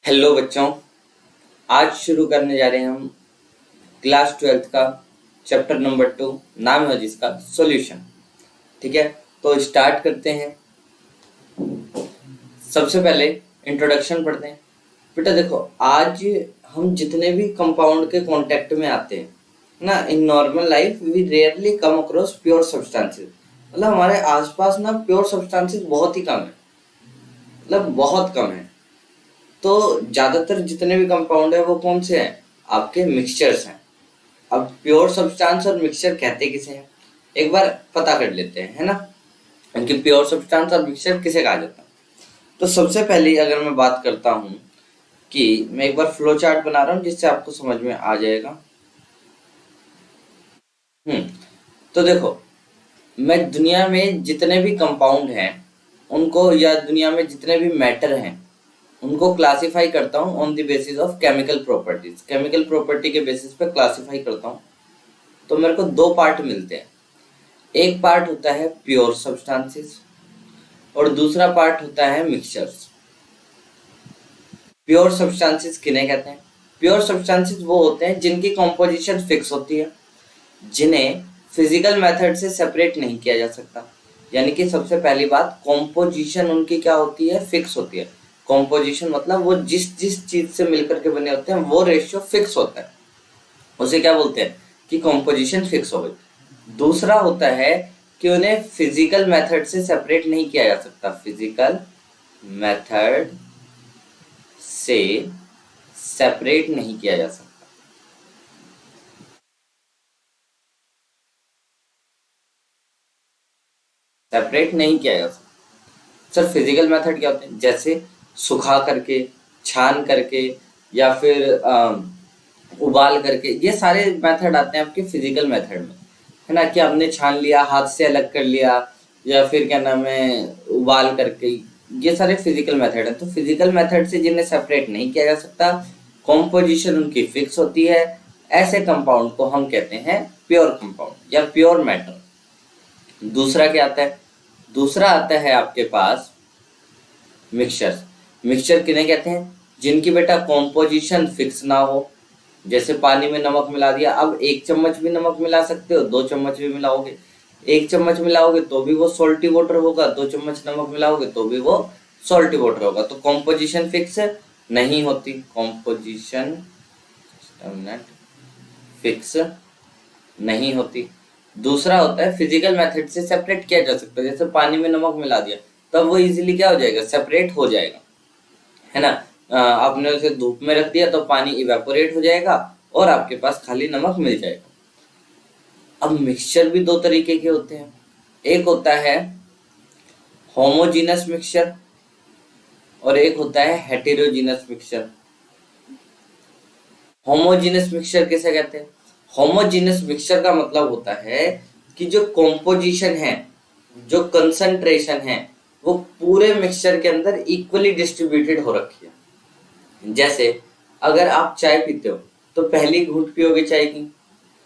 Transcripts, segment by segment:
Hello बच्चों, आज शुरू करने जा रहे हैं हम क्लास 12th का चैप्टर नंबर 2। नाम है जिसका सॉल्यूशन। ठीक है, तो स्टार्ट करते हैं। सबसे पहले इंट्रोडक्शन पढ़ते हैं। बेटा देखो, आज हम जितने भी कंपाउंड के कांटेक्ट में आते हैं ना, in normal life we rarely come across pure substances. मतलब हमारे आसपास ना प्योर सब्सटेंसेस बहुत ही कम है, मतलब बहुत कम है। तो ज्यादातर जितने भी कंपाउंड है वो कौन से हैं? आपके मिक्सचर्स हैं। अब प्योर सब्सटेंस और मिक्सचर कहते किसे हैं, एक बार पता कर लेते हैं, है ना, कि प्योर सब्सटेंस और मिक्सचर किसे कहा जाता है। तो सबसे पहले अगर मैं बात करता हूँ कि मैं एक बार फ्लो चार्ट बना रहा हूँ जिससे आपको समझ में आ जाएगा। हम्म तो देखो, मैं दुनिया में जितने भी कंपाउंड हैं उनको, या दुनिया में जितने भी मैटर हैं उनको क्लासिफाई करता हूँ on the basis of chemical properties. Chemical property के बेसिस पे क्लासिफाई करता हूँ। तो मेरे को दो पार्ट मिलते हैं। एक पार्ट होता है प्योर सब्सटेंसेस और दूसरा पार्ट होता है मिक्सचर्स। प्योर सब्सटेंसेस किन्हें कहते हैं? प्योर सब्सटेंसेस वो होते हैं जिनकी कॉम्पोजिशन फिक्स होती है, जिन्हें फिजिकल मेथड से सेपरेट नहीं किया जा सकता। यानी कि सबसे पहली बात, कॉम्पोजिशन उनकी क्या होती है? फिक्स होती है। कॉम्पोजिशन मतलब वो जिस जिस चीज से मिलकर के बने होते हैं वो रेशियो फिक्स होता है, उसे क्या बोलते हैं कि कॉम्पोजिशन फिक्स हो गई। दूसरा होता है कि उन्हें फिजिकल मेथड से सेपरेट नहीं किया जा सकता। फिजिकल मेथड से सेपरेट नहीं किया जा सकता। सेपरेट नहीं किया जा सकता। सर फिजिकल मेथड क्या होते हैं? जैसे सुखा करके, छान करके, या फिर उबाल करके, ये सारे मेथड आते हैं आपके फिजिकल मेथड में, है ना। कि आपने छान लिया, हाथ से अलग कर लिया, या फिर क्या नाम है, उबाल करके, ये सारे फिजिकल मेथड है। तो फिजिकल मेथड से जिन्हें सेपरेट नहीं किया जा सकता, कॉम्पोजिशन उनकी फिक्स होती है, ऐसे कंपाउंड को हम कहते हैं प्योर कंपाउंड या प्योर मैटर। दूसरा क्या आता है? दूसरा आता है आपके पास मिक्सचर। मिक्सचर किन्हें कहते हैं? जिनकी बेटा कॉम्पोजिशन फिक्स ना हो। जैसे पानी में नमक मिला दिया, अब 1 चम्मच भी नमक मिला सकते हो, 2 चम्मच भी मिलाओगे। 1 चम्मच मिलाओगे तो भी वो सॉल्टी वाटर होगा, 2 चम्मच नमक मिलाओगे तो भी वो सॉल्टी वाटर होगा। तो कॉम्पोजिशन फिक्स नहीं होती। कॉम्पोजिशन फिक्स नहीं होती। दूसरा होता है फिजिकल मेथड से सेपरेट किया जा सकता है। जैसे पानी में नमक मिला दिया, तब वो इजीली क्या हो जाएगा? सेपरेट हो जाएगा, है ना। आपने उसे धूप में रख दिया तो पानी इवेपोरेट हो जाएगा और आपके पास खाली नमक मिल जाएगा। अब मिक्सचर भी दो तरीके के होते हैं। एक होता है होमोजीनस मिक्सचर और एक होता है हेटेरोजीनस मिक्सचर। होमोजीनस मिक्सचर किसे कहते हैं? होमोजीनस मिक्सचर का मतलब होता है कि जो कॉम्पोजिशन है, जो कंसंट्रेशन है, वो पूरे मिक्सचर के अंदर इक्वली डिस्ट्रीब्यूटेड हो रखी है। जैसे अगर आप चाय पीते हो तो पहली घूंट पियोगे चाय की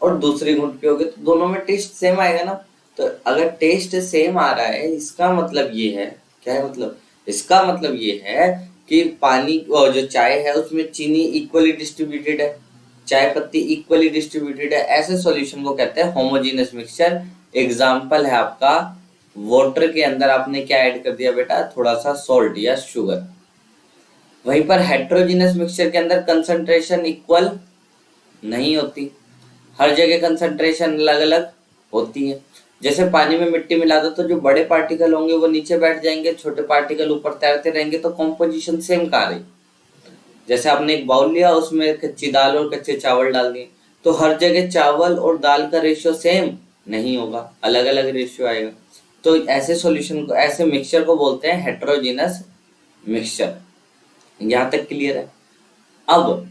और दूसरी घूंट पियोगे तो दोनों में टेस्ट सेम आएगा ना। तो अगर टेस्ट सेम आ रहा है, इसका मतलब ये है, क्या है मतलब? इसका मतलब ये है कि पानी और जो चाय है उसमें चीनी इक्वली डिस्ट्रीब्यूटेड है, चाय पत्ती इक्वली डिस्ट्रीब्यूटेड है। ऐसे सॉल्यूशन को कहते हैं होमोजीनियस मिक्सचर। एग्जाम्पल है आपका, वाटर के अंदर आपने क्या ऐड कर दिया बेटा? थोड़ा सा सॉल्ट या शुगर। वहीं पर हेट्रोजीनियस मिक्सचर के अंदर कंसंट्रेशन इक्वल नहीं होती, हर जगह कंसंट्रेशन अलग अलग होती है। जैसे पानी में मिट्टी मिला दो तो जो बड़े पार्टिकल होंगे वो नीचे बैठ जाएंगे, छोटे पार्टिकल ऊपर तैरते रहेंगे, तो कॉम्पोजिशन सेम कहाँ रही? जैसे आपने एक बाउल लिया, उसमें कच्ची दाल और कच्चे चावल डाल दिए, तो हर जगह चावल और दाल का रेशियो सेम नहीं होगा, अलग अलग रेशियो आएगा। तो ऐसे सॉल्यूशन को, ऐसे मिक्सचर को बोलते हैं हेट्रोजीनस मिक्सचर। यहाँ तक क्लियर है? अब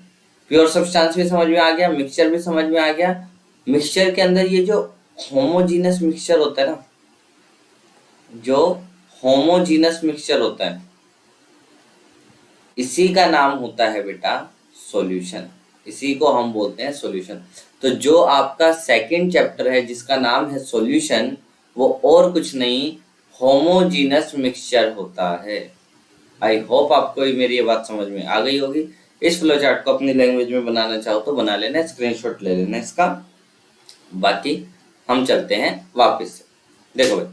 प्योर सब्सटेंस भी समझ में आ गया, मिक्सचर भी समझ में आ गया। मिक्सचर के अंदर ये जो होमोजीनस मिक्सचर होता है ना, जो होमोजीनस मिक्सचर होता है, इसी का नाम होता है बेटा सॉल्यूशन। इसी को हम बोलते हैं सॉल्यूशन। तो जो आपका सेकंड चैप्टर है जिसका नाम है सॉल्यूशन, वो और कुछ नहीं, होमोजीनस मिक्सचर होता है। आई होप आपको मेरी ये बात समझ में आ गई होगी। इस फ्लो चार्ट को अपनी लैंग्वेज में बनाना चाहो तो बना लेना, स्क्रीनशॉट ले लेना इसका। बाकी हम चलते हैं वापस से। देखो भाई,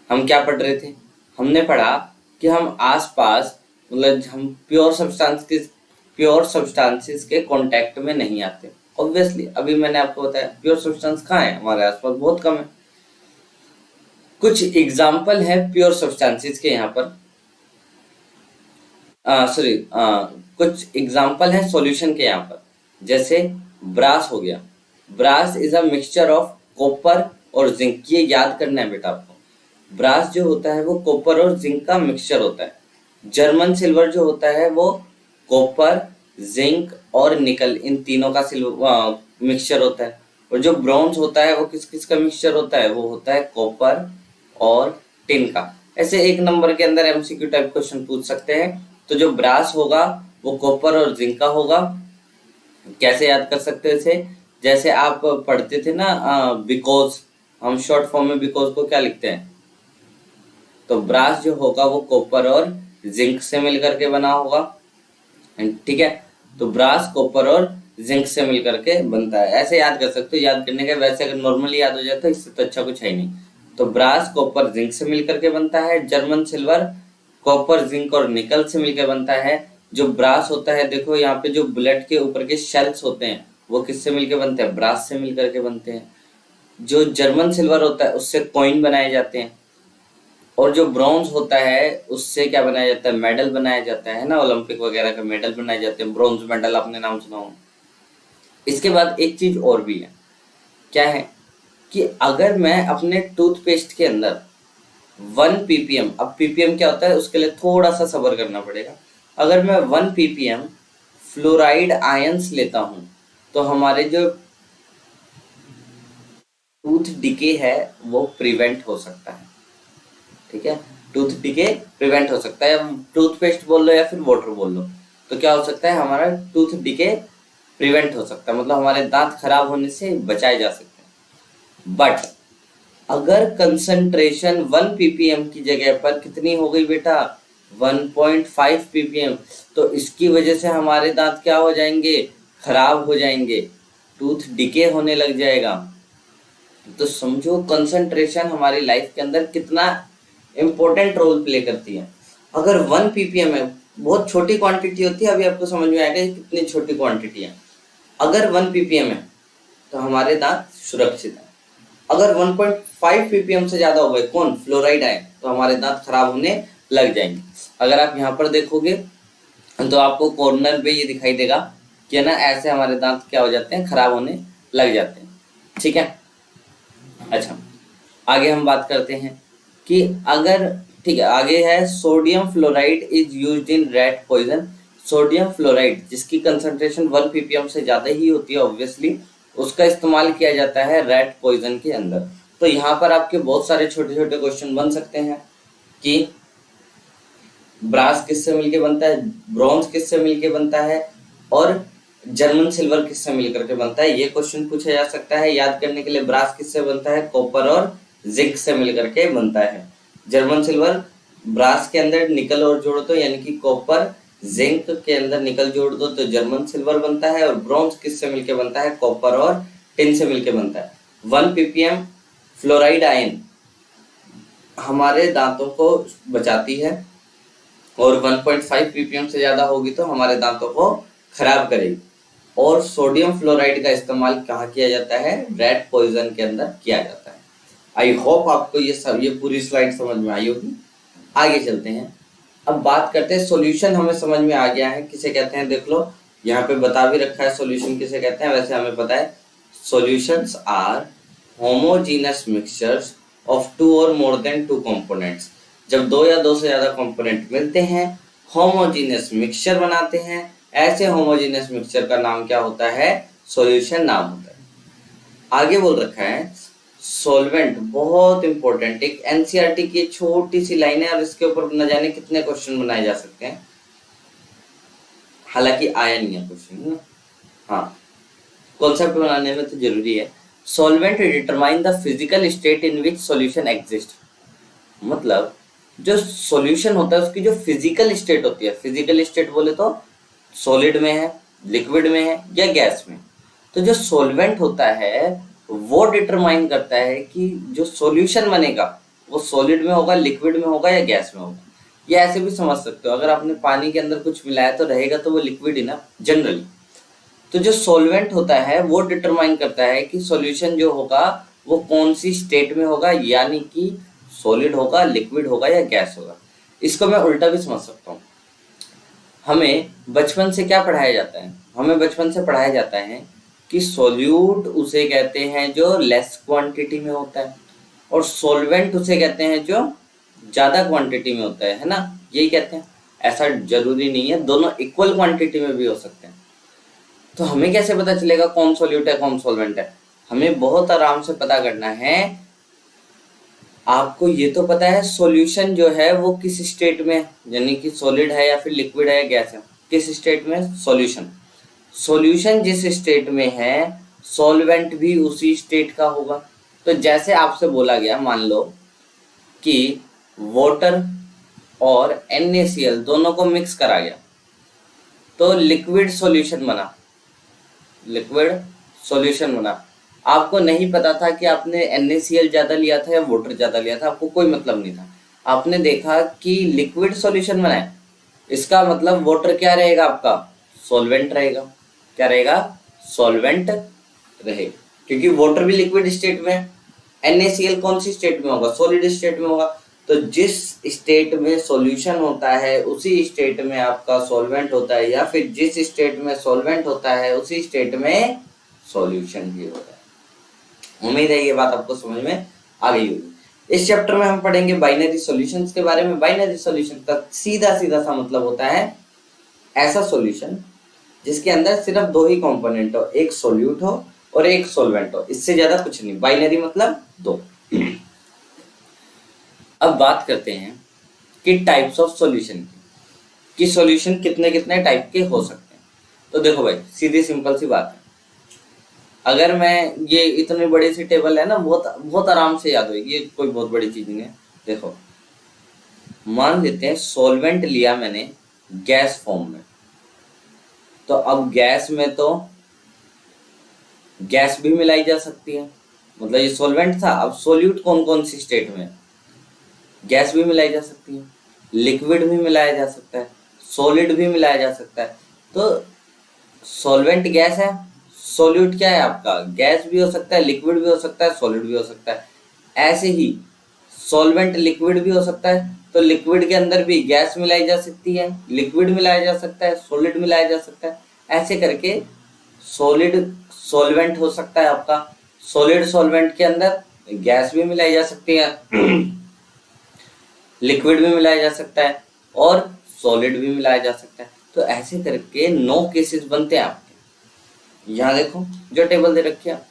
हम क्या पढ़ रहे थे? हमने पढ़ा कि हम आसपास मतलब हम प्योर सब्सटेंसेस के कांटेक्ट में नहीं आते। ऑब्वियसली अभी मैंने आपको बताया प्योर सब्सटेंस कहाँ है, हमारे आसपास बहुत कम है। कुछ एग्जाम्पल है प्योर सब्सटेंसेस के यहाँ पर, सॉरी, कुछ एग्जाम्पल है सॉल्यूशन के यहाँ पर। जैसे ब्रास हो गया, brass is a mixture of copper और जिंक। ये याद करना है बेटा आपको। ब्रास जो होता है वो कॉपर और जिंक का मिक्सचर होता है। जर्मन सिल्वर जो होता है वो कॉपर, जिंक और निकल, इन तीनों का मिक्सचर होता है। और जो ब्रॉन्ज होता है वो किस किस का मिक्सचर होता है? वो होता है कॉपर और टिन का। ऐसे एक नंबर के अंदर एमसीक्यू टाइप क्वेश्चन पूछ सकते हैं। तो जो ब्रास होगा वो कॉपर और जिंक का होगा। कैसे याद कर सकते हो इसे? जैसे आप पढ़ते थे ना बिकॉज, हम शॉर्ट फॉर्म में बिकॉज को क्या लिखते हैं? तो ब्रास जो होगा वो कॉपर और जिंक से मिलकर के बना होगा, ठीक है। तो ब्रास कॉपर और जिंक से मिलकर के बनता है। ऐसे याद कर सकते हो, याद करने का वैसे अगर नॉर्मली याद हो जाए तो इससे तो अच्छा कुछ है ही नहीं। तो ब्रास कॉपर जिंक से मिलकर के बनता है। जर्मन सिल्वर कॉपर जिंक और निकल से मिलकर बनता है। जो ब्रास होता है, देखो यहाँ पे जो बुलेट के ऊपर के शेल्स होते हैं वो किससे मिलकर बनते हैं? ब्रास से मिलकर के बनते हैं। जो जर्मन सिल्वर होता है उससे कॉइन बनाए जाते हैं। और जो ब्रॉन्ज होता है उससे क्या बनाया जाता है? मेडल बनाया जाता है ना, ओलंपिक वगैरह का मेडल बनाए जाते हैं, ब्रॉन्ज मेडल, आपने नाम सुना हो। इसके बाद एक चीज और भी है, क्या है कि अगर मैं अपने टूथपेस्ट के अंदर 1 ppm, अब ppm क्या होता है उसके लिए थोड़ा सा सब्र करना पड़ेगा। अगर मैं 1 ppm फ्लोराइड आयंस लेता हूं तो हमारे जो टूथ डिके है वो प्रिवेंट हो सकता है, ठीक है। टूथ डिके प्रिवेंट हो सकता है, टूथपेस्ट बोल लो या फिर वाटर बोल लो, तो क्या हो सकता है? हमारा टूथ डिके प्रिवेंट हो सकता है, मतलब हमारे दांत खराब होने से बचाए जा सकते हैं। बट अगर कंसंट्रेशन 1 ppm की जगह पर कितनी हो गई बेटा? 1.5 ppm, तो इसकी वजह से हमारे दांत क्या हो जाएंगे? खराब हो जाएंगे, टूथ डिके होने लग जाएगा। तो समझो कंसंट्रेशन हमारी लाइफ के अंदर कितना इंपॉर्टेंट रोल प्ले करती है। अगर 1 ppm है, बहुत छोटी क्वांटिटी होती है, अभी आपको समझ में आएगा कितनी छोटी क्वांटिटी है। अगर 1 ppm है तो हमारे दांत सुरक्षित है। अगर 1.5 ppm से ज्यादा हो गए, कौन? फ्लोराइड आए, तो हमारे दांत खराब होने लग जाएंगे। अगर आप यहाँ पर देखोगे तो आपको कॉर्नर पे ये दिखाई देगा कि ना ऐसे हमारे दांत क्या हो जाते हैं? खराब होने लग जाते हैं, ठीक है। अच्छा, आगे हम बात करते हैं कि अगर, ठीक है, आगे है sodium fluoride is used in rat poison. Sodium fluoride जिसकी कंसंट्रेशन 1 ppm से ज्यादा ही होती है ऑब्वियसली, उसका इस्तेमाल किया जाता है रैट पॉइजन के अंदर। तो यहाँ पर आपके बहुत सारे छोटे छोटे क्वेश्चन बन सकते हैं कि ब्रास किससे मिलके बनता है, ब्रॉन्ज किससे मिलके बनता है, और जर्मन सिल्वर किससे मिलकर के बनता है। ये क्वेश्चन पूछा जा सकता है। याद करने के लिए, ब्रास किससे बनता है? कॉपर और जिंक से मिलकर के बनता है। जर्मन सिल्वर, ब्रास के अंदर निकल और जोड़ दो यानी कि कॉपर, जिंक के अंदर निकल जोड़ दो तो जर्मन सिल्वर बनता है। और ब्रॉन्ज किससे मिलके बनता है? कॉपर और टिन से मिलके बनता है। 1 ppm फ्लोराइड आयन हमारे दांतों को बचाती है, और 1.5 ppm से ज्यादा होगी तो हमारे दांतों को खराब करेगी। और सोडियम फ्लोराइड का इस्तेमाल कहाँ किया जाता है? रैट पॉइजन के अंदर किया जाता है। आई होप आपको ये पूरी स्लाइड समझ में आई होगी। आगे चलते हैं, अब बात करते हैं सॉल्यूशन। हमें समझ में आ गया है किसे कहते हैं, देख लो यहाँ पे बता भी रखा है सॉल्यूशन किसे कहते हैं। वैसे हमें पता है solutions are homogenous mixtures of 2 और मोर देन 2 कंपोनेंट्स। जब 2 या 2 से ज्यादा कंपोनेंट मिलते हैं, होमोजेनस मिक्सचर बनाते हैं, ऐसे होमोजेनस मिक्सचर का नाम क्या होता है? सॉल्यूशन नाम होता है। आगे बोल रखा है सॉल्वेंट, बहुत इंपॉर्टेंट, एक एनसीईआरटी की छोटी सी लाइन है और इसके ऊपर न जाने कितने क्वेश्चन बनाए जा सकते हैं, हालांकि आया नहीं है क्वेश्चन, हाँ कॉन्सेप्ट बनाने में तो जरूरी है। Solvent determine the physical state in which solution exist, मतलब जो सॉल्यूशन होता है उसकी जो फिजिकल स्टेट होती है, फिजिकल स्टेट बोले तो सॉलिड में है, लिक्विड में है या गैस में। तो जो सॉल्वेंट होता है वो डिटरमाइन करता है कि जो सॉल्यूशन बनेगा वो सॉलिड में होगा, लिक्विड में होगा या गैस में होगा। या ऐसे भी समझ सकते हो, अगर आपने पानी के अंदर कुछ मिलाया तो रहेगा तो वो लिक्विड ही ना जनरली। तो जो सॉल्वेंट होता है वो डिटरमाइन करता है कि सॉल्यूशन जो होगा वो कौन सी स्टेट में होगा, यानी कि सॉलिड होगा, लिक्विड होगा या गैस होगा। इसको मैं उल्टा भी समझ सकता हूँ। हमें बचपन से क्या पढ़ाया जाता है, हमें बचपन से पढ़ाया जाता है कि सॉल्यूट उसे कहते हैं जो लेस क्वांटिटी में होता है, और सॉल्वेंट उसे कहते हैं जो ज़्यादा क्वांटिटी में होता है ना, यही कहते हैं। ऐसा जरूरी नहीं है, दोनों इक्वल क्वांटिटी में भी हो सकते हैं। तो हमें कैसे पता चलेगा कौन सॉल्यूट है कौन सॉल्वेंट है? हमें बहुत आराम से पता करना है। आपको ये तो पता है सॉल्यूशन जो है वो किस स्टेट में, यानी कि सॉलिड है या फिर लिक्विड है या गैस है, किस स्टेट में सॉल्यूशन। सॉल्यूशन जिस स्टेट में है सॉल्वेंट भी उसी स्टेट का होगा। तो जैसे आपसे बोला गया, मान लो कि वाटर और NaCl दोनों को मिक्स करा गया तो लिक्विड सॉल्यूशन बना, लिक्विड सॉल्यूशन बना। आपको नहीं पता था कि आपने NaCl ज़्यादा लिया था या वाटर ज़्यादा लिया था, आपको कोई मतलब नहीं था। आपने देखा कि लिक्विड सॉल्यूशन बना है, इसका मतलब वाटर क्या रहेगा आपका, सॉल्वेंट रहेगा। क्या रहेगा, सॉल्वेंट रहेगा, क्योंकि वाटर भी लिक्विड स्टेट में है। NaCl कौन सी स्टेट में होगा, सॉलिड स्टेट में होगा। तो जिस स्टेट में सॉल्यूशन होता है उसी स्टेट में आपका सॉल्वेंट होता है, या फिर जिस स्टेट में सॉल्वेंट होता है उसी स्टेट में सॉल्यूशन भी होता है। उम्मीद है ये बात आपको समझ में आ गई होगी। इस चैप्टर में हम पढ़ेंगे बाइनरी सॉल्यूशंस के बारे में। बाइनरी सॉल्यूशन का सीधा सीधा सा मतलब होता है ऐसा सॉल्यूशन जिसके अंदर सिर्फ दो ही कंपोनेंट हो, एक सॉल्यूट हो और एक सॉल्वेंट हो, इससे ज्यादा कुछ नहीं। बाइनरी मतलब दो। अब बात करते हैं कि टाइप्स ऑफ सॉल्यूशन की, कि सॉल्यूशन कितने कितने टाइप के हो सकते हैं। तो देखो भाई, सीधी सिंपल सी बात है। अगर मैं ये इतनी बड़ी सी टेबल है ना, बहुत बहुत आराम से याद होगी, ये कोई बहुत बड़ी चीज नहीं है। देखो, मान लेते हैं सॉल्वेंट लिया मैंने गैस फॉर्म में, तो अब गैस में तो गैस भी मिलाई जा सकती है, मतलब ये सॉल्वेंट था। अब सॉल्यूट कौन कौन सी स्टेट में, गैस भी मिलाई जा सकती है, लिक्विड भी मिलाया जा सकता है, सॉलिड भी मिलाया जा सकता है। तो सॉल्वेंट गैस है, सॉल्यूट क्या है आपका, गैस भी हो सकता है, लिक्विड भी हो सकता है, सॉलिड भी हो सकता है। ऐसे ही सॉल्वेंट लिक्विड भी हो सकता है, तो लिक्विड के अंदर भी गैस मिलाई जा सकती है, लिक्विड मिलाया जा सकता है, सॉलिड मिलाया जा सकता है। ऐसे करके सॉलिड सॉल्वेंट हो सकता है आपका। सॉलिड सॉल्वेंट के अंदर गैस भी मिलाई जा सकती है, लिक्विड भी मिलाया जा सकता है और सॉलिड भी मिलाया जा सकता है। तो ऐसे करके 9 केसेस बनते हैं आपके। यहाँ देखो जो टेबल दे रखी है,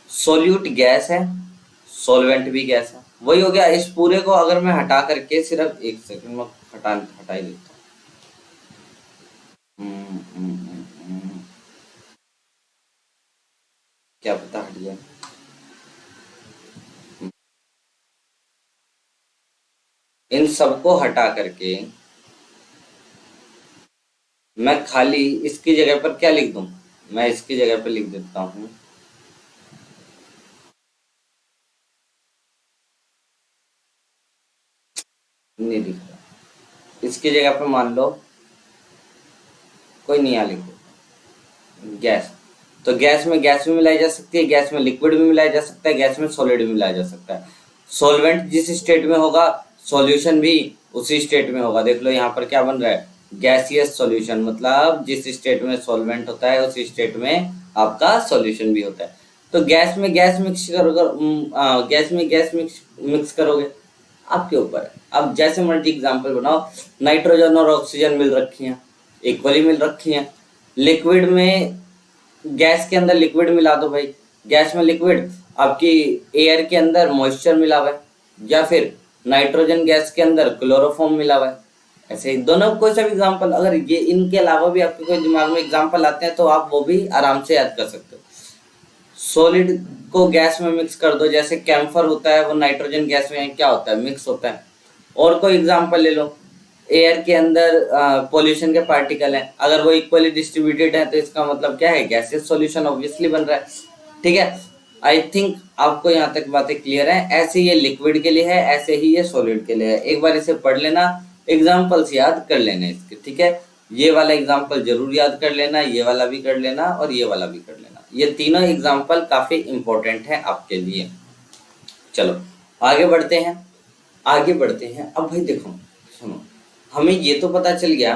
सॉल्यूट गैस है, सॉल्वेंट भी गैस है, वही हो गया। इस पूरे को अगर मैं हटा करके, सिर्फ एक सेकंड में हटा ही देता हूँ। क्या पता हट गया। इन सबको हटा करके मैं खाली इसकी जगह पर क्या लिख दूं, मैं इसकी जगह पर लिख देता हूँ नहीं दिख रहा, इसकी जगह पर मान लो कोई नहीं, यहाँ लिख दो गैस। तो गैस में गैस भी मिलाई जा सकती है, गैस में लिक्विड भी मिलाया जा सकता है, गैस में सॉलिड भी मिलाया जा सकता है। सॉल्वेंट जिस स्टेट में होगा सॉल्यूशन भी उसी स्टेट में होगा। देख लो यहाँ पर क्या बन रहा है, गैसियस सॉल्यूशन, मतलब जिस स्टेट में सॉल्वेंट होता है उसी स्टेट में आपका सॉल्यूशन भी होता है। तो गैस में गैस मिक्स करोगे, गैस में गैस मिक्स करोगे, आपके ऊपर है। अब जैसे मर्जी एग्जाम्पल बनाओ, नाइट्रोजन और ऑक्सीजन मिल रखी हैं, इक्वली मिल रखी हैं। लिक्विड में गैस के अंदर लिक्विड मिला दो भाई, गैस में लिक्विड, आपकी एयर के अंदर मॉइस्चर मिला हुआ है, या फिर नाइट्रोजन गैस के अंदर क्लोरोफॉर्म मिला हुआ है। ऐसे ही दोनों कोई सा भी एग्जाम्पल, अगर ये इनके अलावा भी आपके कोई दिमाग में एग्जाम्पल आते हैं तो आप वो भी आराम से याद कर सकते हो। सॉलिड को गैस में मिक्स कर दो, जैसे कैम्फर होता है वो नाइट्रोजन गैस में क्या होता है, मिक्स होता है। और कोई एग्जांपल ले लो, एयर के अंदर पॉल्यूशन के पार्टिकल हैं, अगर वो इक्वली डिस्ट्रीब्यूटेड है तो इसका मतलब क्या है, गैसियस सॉल्यूशन ऑब्वियसली बन रहा है। ठीक है, आई थिंक आपको यहाँ तक बातें क्लियर है। ऐसे ये लिक्विड के लिए है, ऐसे ही ये सॉलिड के लिए है। एक बार इसे पढ़ लेना, एग्जाम्पल्स याद कर लेना इसके। ठीक है, ये वाला एग्जाम्पल जरूर याद कर लेना, ये वाला भी कर लेना और ये वाला भी कर लेना। ये तीनों एग्जाम्पल काफी इंपॉर्टेंट है आपके लिए। चलो आगे बढ़ते हैं, आगे बढ़ते हैं। अब भाई देखो सुनो, हमें ये तो पता चल गया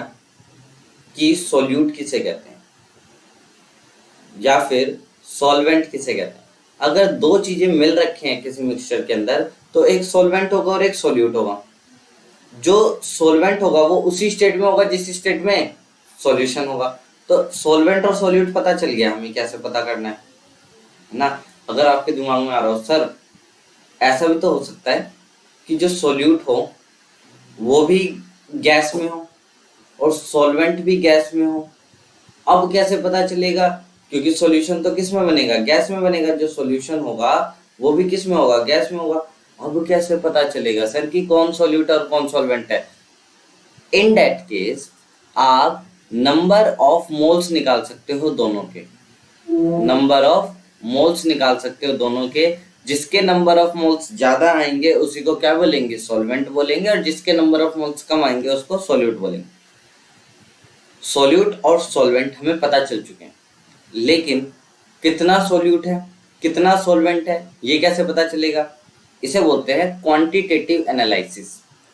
कि सोल्यूट किसे कहते हैं या फिर सॉल्वेंट किसे कहते हैं। अगर दो चीजें मिल रखे हैं किसी मिक्सचर के अंदर तो एक सॉल्वेंट होगा और एक सोल्यूट होगा। जो सॉल्वेंट होगा वो उसी स्टेट में होगा जिस स्टेट में सॉल्यूशन होगा। तो सॉल्वेंट और सोल्यूट पता चल गया, हमें कैसे पता करना है ना। अगर आपके दिमाग में आ रहा हो सर ऐसा भी तो हो सकता है कि जो सोल्यूट हो वो भी गैस में हो और सॉल्वेंट भी गैस में हो, अब कैसे पता चलेगा? क्योंकि सॉल्यूशन तो किस में बनेगा, गैस में बनेगा। जो सॉल्यूशन होगा वो भी किस में होगा, गैस में होगा। अब कैसे पता चलेगा सर कि कौन सॉल्यूट और कौन सॉल्वेंट है? इन दैट केस आप नंबर ऑफ मोल्स निकाल सकते हो दोनों के, नंबर ऑफ मोल्स निकाल सकते हो दोनों के। जिसके नंबर ऑफ मोल्स ज्यादा आएंगे उसी को क्या बोलेंगे, सॉल्वेंट बोलेंगे, और जिसके नंबर ऑफ मोल्स कम आएंगे उसको सोल्यूट बोलेंगे। सोल्यूट और सॉल्वेंट हमें पता चल चुके हैं, लेकिन कितना सोल्यूट है कितना सॉल्वेंट है ये कैसे पता चलेगा? इसे बोलते हैं क्वांटिटेटिव एनालिसिस।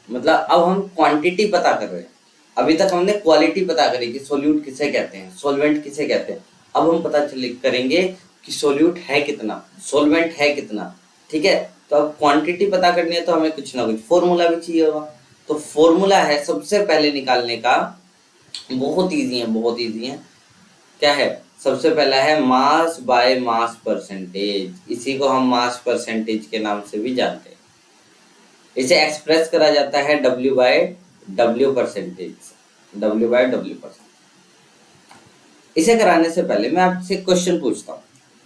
मतलब अब हम क्वांटिटी पता कर रहे हैं। अभी तक हमने क्वालिटी पता करी कि सोल्यूट किसे कहते हैं, सॉल्वेंट किसे कहते हैं। अब हम पता करेंगे कि सोल्यूट है कितना, सॉल्वेंट है कितना। ठीक है, तो अब क्वांटिटी पता करनी है तो हमें कुछ ना कुछ फॉर्मूला भी चाहिए होगा। तो फॉर्मूला है सबसे पहले निकालने का, बहुत इजी है, बहुत इजी है। क्या है? सबसे पहला है मास बाय मास परसेंटेज। इसी को हम मास परसेंटेज के नाम से भी जानते हैं। इसे एक्सप्रेस करा जाता है W by W percentage, W by W percentage. इसे कराने से पहले मैं आपसे क्वेश्चन पूछता हूँ।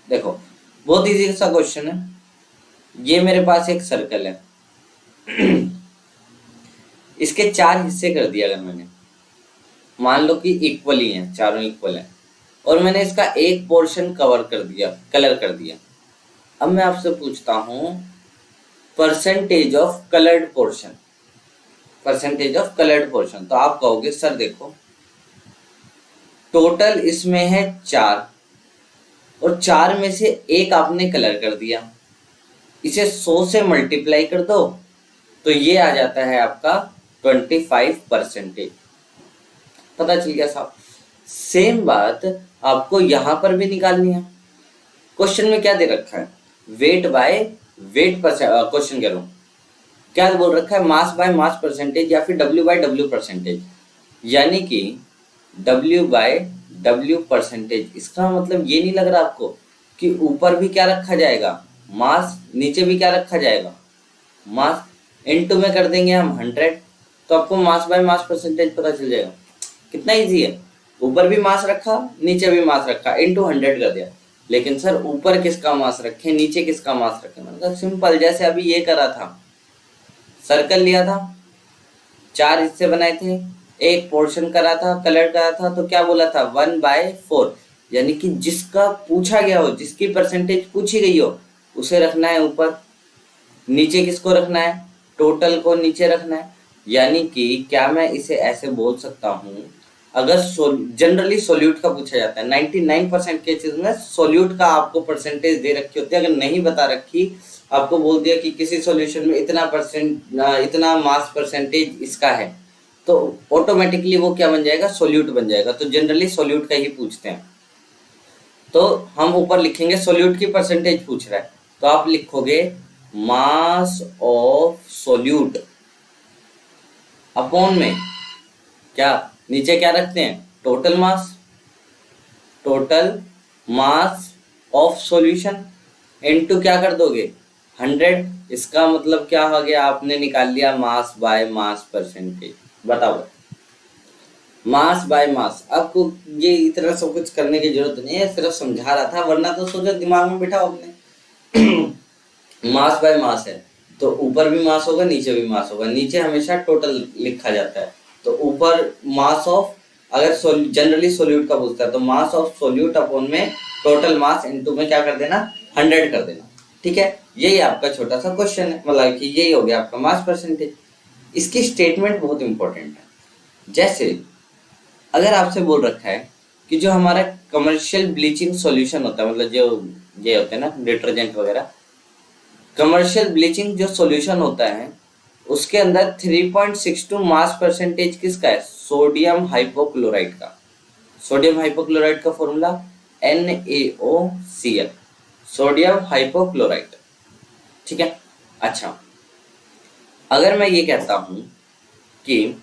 देखो बहुत इजी सा क्वेश्चन है। ये मेरे पास एक सर्कल है इसके 4 हिस्से कर दिया अगर मैंने, मान लो कि इक्वली हैं, चारों इक्वल हैं, और मैंने इसका एक पोर्शन कवर कर दिया, कलर कर दिया। अब मैं आपसे पूछता हूं percentage of coloured portion, percentage of coloured portion. तो आप कहोगे सर देखो टोटल इसमें है 4 और 4 में से एक आपने कलर कर दिया, इसे 100 से मल्टीप्लाई कर दो तो ये आ जाता है आपका 25%। पता चल गया साहब। सेम बात आपको यहां पर भी निकालनी है। क्वेश्चन में क्या दे रखा है, वेट बाय वेट क्वेश्चन कह रहा हूं, क्या बोल रखा है, मास बाय मास परसेंटेज या फिर W बाय W परसेंटेज। यानी कि W बाय W परसेंटेज। इसका मतलब ये नहीं लग रहा आपको कि ऊपर भी क्या रखा जाएगा, मास, नीचे भी क्या रखा जाएगा, मास। इनटू में कर देंगे हम 100 तो आपको मास बाय मास परसेंटेज पता चल जाएगा। कितना इजी है, ऊपर भी मास रखा नीचे भी मास रखा, इनटू 100 कर दिया। लेकिन सर ऊपर किसका मास रखे नीचे किसका मास रखे, मतलब सिंपल, जैसे अभी ये करा था, सर्कल लिया था, 4 हिस्से बनाए थे, एक पोर्शन करा था, कलर करा था, तो क्या बोला था 1/4। यानी कि जिसका पूछा गया हो, जिसकी परसेंटेज पूछी गई हो उसे रखना है ऊपर, नीचे किसको रखना है, टोटल को नीचे रखना है। यानी कि क्या मैं इसे ऐसे बोल सकता हूं, अगर जनरली सोल्यूट का पूछा जाता है 99% केसेस में सोल्यूट का आपको परसेंटेज दे रखी होती है। अगर नहीं बता रखी, आपको बोल दिया कि किसी सॉल्यूशन में इतना परसेंट, इतना मास परसेंटेज इसका है, तो ऑटोमेटिकली वो क्या बन जाएगा, सोल्यूट बन जाएगा। तो जनरली सोल्यूट का ही पूछते हैं। तो हम ऊपर लिखेंगे सोल्यूट की परसेंटेज पूछ रहा है, तो आप लिखोगे मास ऑफ सोल्यूट अपॉन में क्या, नीचे क्या रखते हैं, total mass, total mass of solution, into क्या कर दोगे 100। इसका मतलब क्या हो गया, आपने निकाल लिया मास बाय मास परसेंटेज। बताओ, मास बाय मास। आपको ये इतना सब कुछ करने की जरूरत नहीं है, सिर्फ समझा रहा था, वरना तो सोचो दिमाग में बिठाओ अपने मास बाय मास है, तो ऊपर भी मास होगा, नीचे भी मास होगा। नीचे हमेशा टोटल लिखा जाता है, तो ऊपर मास ऑफ, अगर जनरली सोल्यूट का पूछता है तो मास ऑफ सोल्यूट अपॉन में टोटल मास इनटू में क्या कर देना, 100 कर देना। ठीक है, यही आपका छोटा सा क्वेश्चन है, मतलब कि यही हो गया आपका मास परसेंटेज। इसकी स्टेटमेंट बहुत इंपॉर्टेंट है। जैसे अगर आपसे बोल रखा है कि जो हमारा कमर्शियल ब्लीचिंग सॉल्यूशन होता है, मतलब जो ये होते हैं ना डिटर्जेंट वगैरह, कमर्शियल ब्लीचिंग जो सॉल्यूशन होता है उसके अंदर 3.62 मास परसेंटेज किसका है, सोडियम हाइपोक्लोराइड का। सोडियम हाइपोक्लोराइड का फॉर्मूला NaOCl, सोडियम हाइपोक्लोराइड। ठीक है, अच्छा अगर मैं ये कहता हूं कि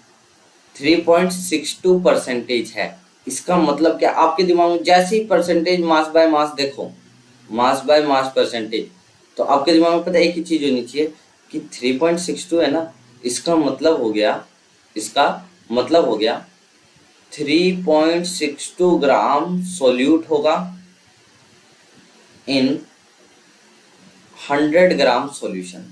3.62 परसेंटेज है, इसका मतलब क्या, आपके दिमाग में जैसे ही परसेंटेज मास बाय मास देखो, मास बाय मास परसेंटेज, तो आपके दिमाग में पता है एक ही चीज होनी चाहिए कि 3.62 है ना, इसका मतलब हो गया, इसका मतलब हो गया 3.62 ग्राम सोल्यूट होगा इन 100 ग्राम सॉल्यूशन।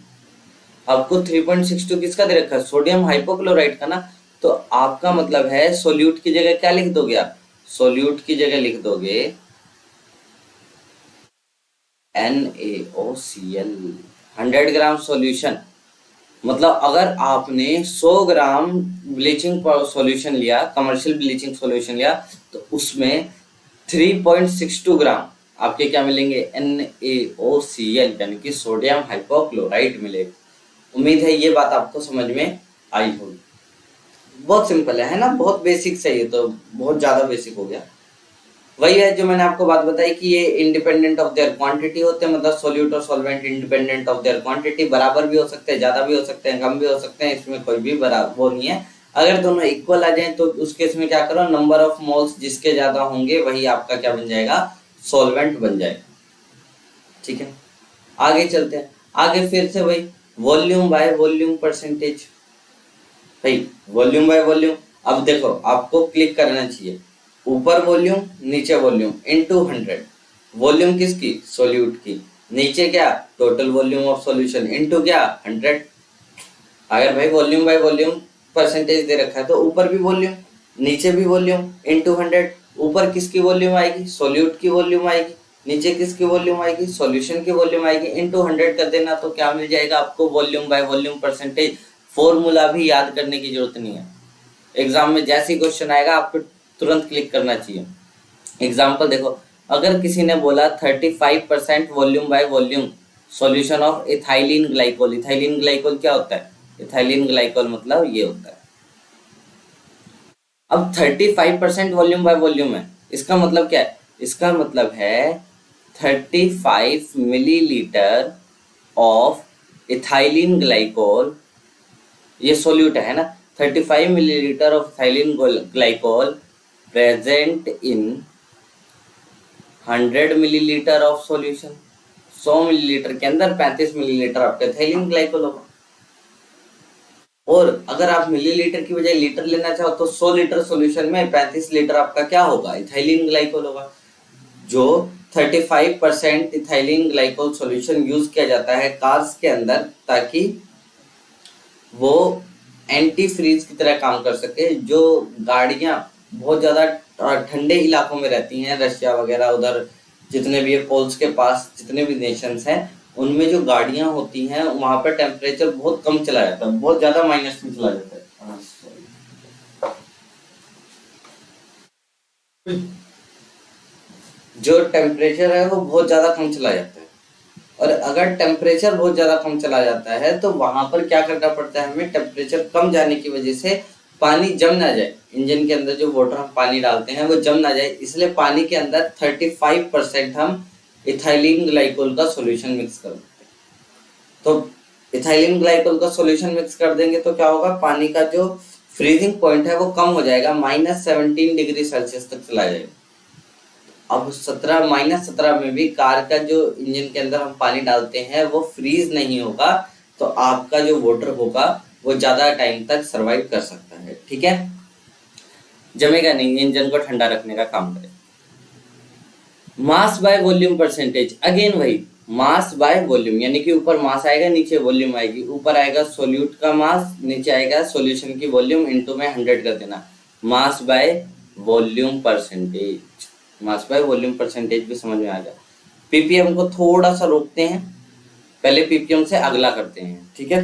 आपको 3.62 किसका दे रखा है, सोडियम हाइपोक्लोराइड का ना, तो आपका मतलब है सोल्यूट की जगह क्या लिख दोगे आप, सोल्यूट की जगह लिख दोगे NaOCl, 100 ग्राम सॉल्यूशन। मतलब अगर आपने 100 ग्राम ब्लीचिंग सॉल्यूशन लिया, कमर्शियल ब्लीचिंग सॉल्यूशन लिया, तो उसमें 3.62 ग्राम आपके क्या मिलेंगे, NaOCl यानी कि सोडियम हाइपोक्लोराइड मिलेगा। उम्मीद है ये बात आपको समझ में आई होगी। बहुत सिंपल है ना, बहुत बेसिक है, ये तो बहुत ज्यादा बेसिक हो गया। वही है जो मैंने आपको बात बताई कि ये इंडिपेंडेंट ऑफ देयर क्वांटिटी होते हैं, मतलब सोल्यूट और solvent independent of their quantity, बराबर भी हो सकते हैं, ज्यादा भी हो सकते हैं, कम भी हो सकते हैं, इसमें कोई भी बराबर वो नहीं है। अगर दोनों इक्वल आ जाए तो उस केस में क्या करो, नंबर ऑफ मोल्स जिसके ज्यादा होंगे वही आपका क्या बन जाएगा, सॉल्वेंट बन जाएगा। ठीक है, आगे चलते हैं। आगे फिर से वही वॉल्यूम बाय वॉल्यूम परसेंटेज, भाई वॉल्यूम बाय वॉल्यूम। अब देखो आपको क्लिक करना चाहिए, ऊपर वॉल्यूम नीचे वॉल्यूम इनटू 100, वॉल्यूम किसकी, सोल्यूट की, नीचे क्या, total volume of solution into क्या, 100। अगर भाई वॉल्यूम बाय वॉल्यूम परसेंटेज दे रखा है तो ऊपर भी वॉल्यूम नीचे भी वॉल्यूम इनटू 100। ऊपर किसकी वॉल्यूम आएगी, सोल्यूट की वॉल्यूम आएगी, नीचे किसकी वॉल्यूम आएगी, सॉल्यूशन की वॉल्यूम आएगी, इनटू 100 कर देना, तो क्या मिल जाएगा आपको, volume by volume percentage. Formula भी याद करने की जरूरत नहीं है, एग्जाम में जैसे ही क्वेश्चन आएगा आपको तुरंत क्लिक करना चाहिए। एग्जाम्पल देखो, अगर किसी ने बोला 35% volume by volume solution of ethylene glycol. Ethylene glycol क्या होता है, इथाइलिन ग्लाइकोल मतलब ये होता है। अब 35% वॉल्यूम बाय वॉल्यूम है, इसका मतलब क्या है, इसका मतलब है 35 मिलीलीटर ऑफ इथाइलिन ग्लाइकोल, ये सोल्यूट है ना, 35 millilitre of ethylene glycol present in 100 millilitre of solution. 100 millilitre के अंदर 35 मिलीलीटर आपका इथाइलिन ग्लाइकोल होगा। और अगर आप मिलीलीटर की बजाय लीटर लेना चाहो तो 100 लीटर सॉल्यूशन में 35 लीटर आपका क्या होगा, इथाइलिन ग्लाइकोल होगा। जो 35% इथाइलिन ग्लाइकोल सॉल्यूशन यूज किया जाता है कार्स के अंदर, ताकि वो एंटी फ्रीज की तरह काम कर सके। जो गाड़ियां बहुत ज्यादा ठंडे इलाकों में रहती हैं, रशिया वगैरह, उधर जितने भी पोल्स के पास जितने भी नेशंस हैं, उनमें जो गाड़ियां होती हैं वहां पर टेम्परेचर बहुत कम चला जाता है, बहुत ज्यादा माइनस में चला जाता है। जो टेम्परेचर है वो बहुत ज्यादा कम चला जाता है। और अगर टेम्परेचर बहुत ज्यादा कम चला जाता है तो वहां पर क्या करना पड़ता है हमें, टेम्परेचर कम जाने की वजह से पानी जम ना जाए, इंजन के अंदर जो वाटर हम पानी डालते हैं वो जम ना जाए, इसलिए पानी के अंदर 35% हम इथाइलिन ग्लाइकोल का सॉल्यूशन मिक्स कर देते हैं। तो इथाइलिन ग्लाइकोल का सॉल्यूशन मिक्स कर देंगे तो क्या होगा, पानी का जो फ्रीजिंग पॉइंट है वो कम हो जाएगा, -17 डिग्री सेल्सियस तक चला जाएगा। अब -17 में भी कार का जो इंजन के अंदर हम पानी डालते हैं वो फ्रीज नहीं होगा, तो आपका जो वाटर होगा वो ज्यादा टाइम तक सरवाइव कर सकता है। ठीक है, जमेगा नहीं, इंजन को ठंडा रखने का काम करे। Mass by volume percentage, again वही मास बाय वॉल्यूम, यानी कि ऊपर मास आएगा नीचे वॉल्यूम आएगी, ऊपर आएगा सोल्यूट का मास नीचे आएगा सॉल्यूशन की वॉल्यूम, इनटू में 100 कर देना, mass by volume percentage, mass by volume percentage भी समझ में आ गया। पीपीएम को थोड़ा सा रोकते हैं, पहले पीपीएम से अगला करते हैं, ठीक है,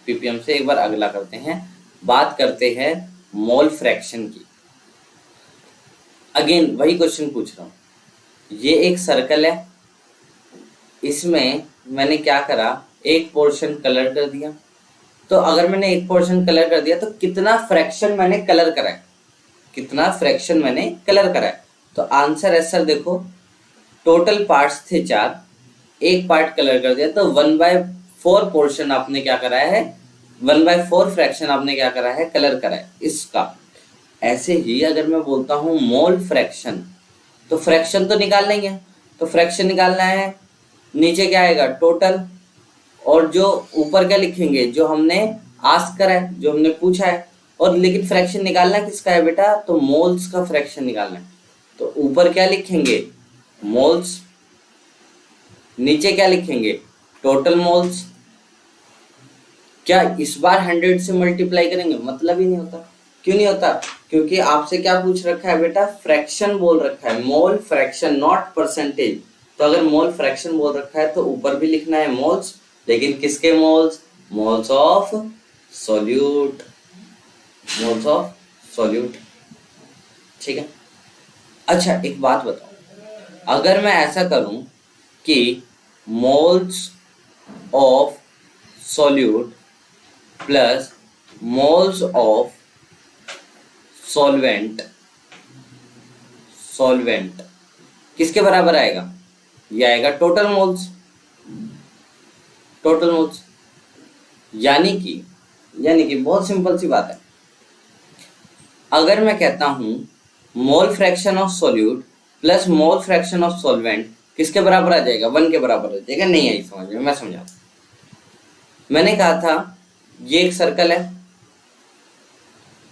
पीपीएम से एक बार अगला करते हैं, बात करते हैं मोल फ्रैक्शन की। अगेन वही क्वेश्चन पूछ रहा हूँ, ये एक सर्कल है, इसमें मैंने क्या करा, एक पोर्शन कलर कर दिया, तो अगर मैंने एक पोर्शन कलर कर दिया तो कितना फ्रैक्शन मैंने कलर करा है, कितना फ्रैक्शन मैंने कलर करा है। तो आंसर है सर देखो, टोटल पार्ट्स थे 4, एक पार्ट कलर कर दिया, तो 1/4 पोर्शन आपने क्या करा है, 1/4 फ्रैक्शन आपने क्या करा है, कलर करा है इसका। ऐसे ही अगर मैं बोलता हूँ मोल फ्रैक्शन, तो फ्रैक्शन तो निकाल लेंगे, तो फ्रैक्शन निकालना है, नीचे क्या आएगा टोटल, और जो ऊपर क्या लिखेंगे, जो हमने आस्क करा है, जो हमने पूछा है, और लेकिन फ्रैक्शन निकालना किसका है बेटा, तो मोल्स का फ्रैक्शन निकालना है, तो ऊपर क्या लिखेंगे मोल्स, नीचे क्या लिखेंगे टोटल मोल्स। क्या इस बार 100 से मल्टीप्लाई करेंगे, मतलब ही नहीं होता। क्यों नहीं होता, क्योंकि आपसे क्या पूछ रखा है बेटा, फ्रैक्शन बोल रखा है, मोल फ्रैक्शन नॉट परसेंटेज। तो अगर मोल फ्रैक्शन बोल रखा है तो ऊपर भी लिखना है मोल्स, लेकिन किसके moles, moles of solute, moles of solute, ठीक है। अच्छा एक बात बताओ, अगर मैं ऐसा करूं कि moles of solute plus moles of solvent, solvent किसके बराबर आएगा, ये आएगा टोटल मोल्स, टोटल मोल्स। यानी कि बहुत सिंपल सी बात है, अगर मैं कहता हूं मोल fraction of solute plus mole fraction of solvent किसके बराबर आ जाएगा, 1 के बराबर आ जाएगा। नहीं आई समझ में, मैं समझा, मैंने कहा था ये एक सर्कल है,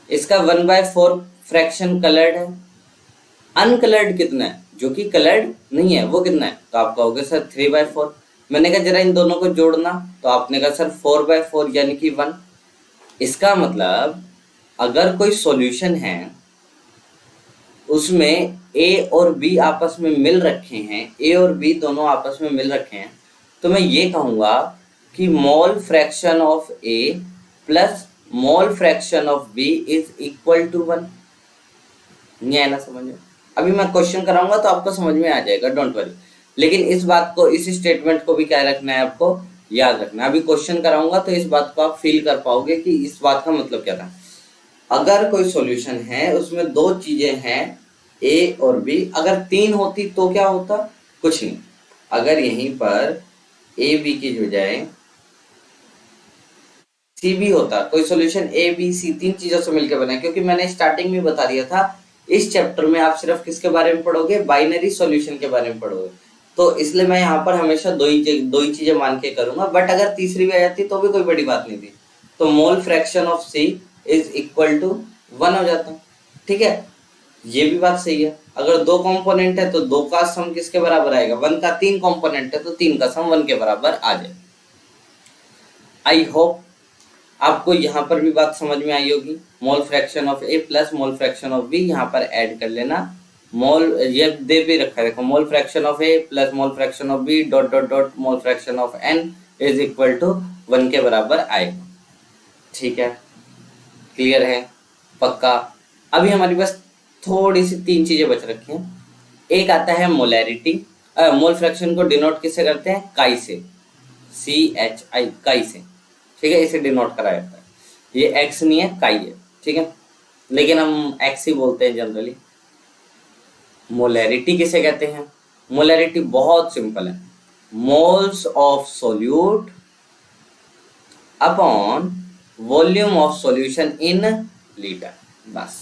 इसका 1/4 फ्रैक्शन कलर्ड है, अनकलर्ड कितना है, जो कि कलर्ड नहीं है वो कितना है, तो आप कहोगे सर 3/4। मैंने कहा जरा इन दोनों को जोड़ना, तो आपने कहा सर 4/4 यानी कि 1। इसका मतलब अगर कोई सॉल्यूशन है उसमें ए और बी आपस में मिल रखे हैं, ए और बी दोनों आपस में मिल रखे हैं, तो मैं ये कहूंगा कि mole fraction of A plus mole fraction of B is equal to 1। नहीं आया ना समझ में, अभी मैं क्वेश्चन कराऊंगा तो आपको समझ में आ जाएगा, डोंट वरी। लेकिन इस बात को, इस स्टेटमेंट को भी क्या रखना है, आपको याद रखना है। अभी क्वेश्चन कराऊंगा तो इस बात को आप फील कर पाओगे कि इस बात का मतलब क्या था। अगर कोई सॉल्यूशन है उसमें 2 चीजें हैं ए और बी, अगर 3 होती तो क्या होता, कुछ नहीं। अगर यहीं पर ए बी की बजाय सी भी होता, कोई सॉल्यूशन ए बी सी 3 चीजों से मिलकर बना, क्योंकि मैंने स्टार्टिंग में बता दिया था इस चैप्टर में आप सिर्फ किसके बारे में पढ़ोगे, बाइनरी सॉल्यूशन के बारे में पढ़ोगे, तो इसलिए मैं यहाँ पर हमेशा दो ही चीजें मान के करूंगा। बट अगर तीसरी भी आ जाती तो भी कोई बड़ी बात नहीं थी, तो mole fraction of C is equal to 1 हो जाता, ठीक है। ये भी बात सही है, अगर 2 कंपोनेंट है तो 2 का सम किसके बराबर आएगा, 1 का। 3 कंपोनेंट है तो 3 का सम 1 के बराबर आ जाए। आई होप आपको यहाँ पर भी बात समझ में आई होगी। Mole fraction of A plus mole fraction of B यहाँ पर ऐड कर लेना, मोल ये दे भी रखा है, देखो mole fraction of A plus mole fraction of B dot dot dot mole fraction of N is equal to 1 के बराबर आएगा, ठीक है। क्लियर है, पक्का। अभी हमारे पास थोड़ी सी 3 चीजें बच रखी हैं। एक आता है मोलैरिटी, मोल फ्रैक्शन को डिनोट किससे करते हैं, काई से, CHI, काई से, ठीक है, इसे डिनोट कराया जाता है। ये एक्स नहीं है, काई है, ठीक है, लेकिन हम एक्स ही बोलते हैं जनरली। मोलैरिटी किसे कहते हैं, मोलैरिटी बहुत सिंपल है, moles of solute upon volume of solution in litre, बस।